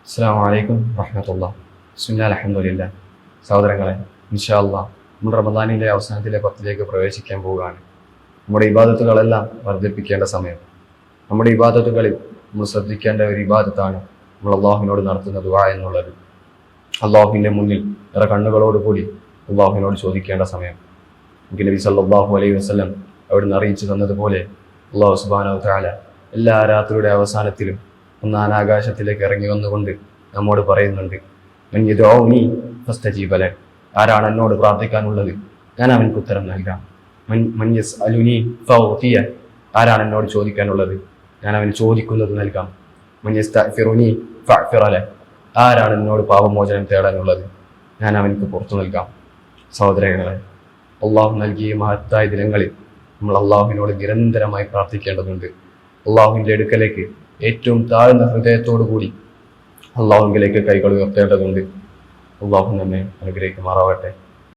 അസ്സലാമു അലൈക്കും വറഹ്മത്തുള്ളാഹി. ബിസ്മില്ലാഹിൽ അൽഹംദുലില്ലാഹ്. സഹോദരങ്ങളെ, ഇൻഷാ അല്ലാഹ് നമ്മൾ റമദാനിലെ അവസാനത്തിലെ 10ലേക്ക് പ്രവേശിക്കാൻ പോവുകയാണ്. നമ്മുടെ ഇബാദത്തുകളെല്ലാം വർദ്ധിപ്പിക്കേണ്ട സമയം. നമ്മുടെ ഇബാദത്തുകളിൽ നമ്മൾ ശ്രദ്ധിക്കേണ്ട ഒരു ഇബാദത്താണ് നമ്മൾ അള്ളാഹുവിനോട് നടത്തുന്ന ദുആ എന്നുള്ളത്. അള്ളാഹുവിൻ്റെ മുന്നിൽ വേറെ കണ്ണുകളോടുകൂടി അള്ളാഹുവിനോട് ചോദിക്കേണ്ട സമയം. നബി സല്ലല്ലാഹു അലൈഹി വസല്ലം അവിടുന്ന് അറിയിച്ചു തന്നതുപോലെ അള്ളാഹു സുബ്ഹാനഹു വ തആല എല്ലാ രാത്രിയുടെ അവസാനത്തിലും ഒന്ന് ആകാശത്തിലേക്ക് ഇറങ്ങി വന്നുകൊണ്ട് നമ്മോട് പറയുന്നുണ്ട്, മൻ യദ്ഉനി ഫസ്തജീബ ലഹ്. ആരാണ് എന്നോട് പ്രാർത്ഥിക്കാനുള്ളത്, ഞാൻ അവൻക്ക് ഉത്തരം നൽകാം. മൻ യസ്അലുനി ഫഉതിയ. ആരാണ് എന്നോട് ചോദിക്കാനുള്ളത്, ഞാൻ അവന് ചോദിക്കുന്നത് നൽകാം. മൻ യസ്തഗ്ഫിറുനി ഫഅഗ്ഫിറ ലഹ്. ആരാണ് എന്നോട് പാപമോചനം തേടാനുള്ളത്, ഞാൻ അവൻക്ക് പുറത്തു നൽകാം. സഹോദരങ്ങളെ, അള്ളാഹു നൽകിയ മഹത്തായ ദിനങ്ങളിൽ നമ്മൾ അള്ളാഹുവിനോട് നിരന്തരമായി പ്രാർത്ഥിക്കേണ്ടതുണ്ട്. അള്ളാഹുവിൻ്റെ അടുക്കലേക്ക് ഏറ്റവും താഴ്ന്ന ഹൃദയത്തോടു കൂടി അള്ളാഹുവിലേക്ക് കൈകൾ ഉയർത്തേണ്ടതുണ്ട്. അള്ളാഹു നമ്മെ അനുഗ്രഹിക്കുമാറാവട്ടെ.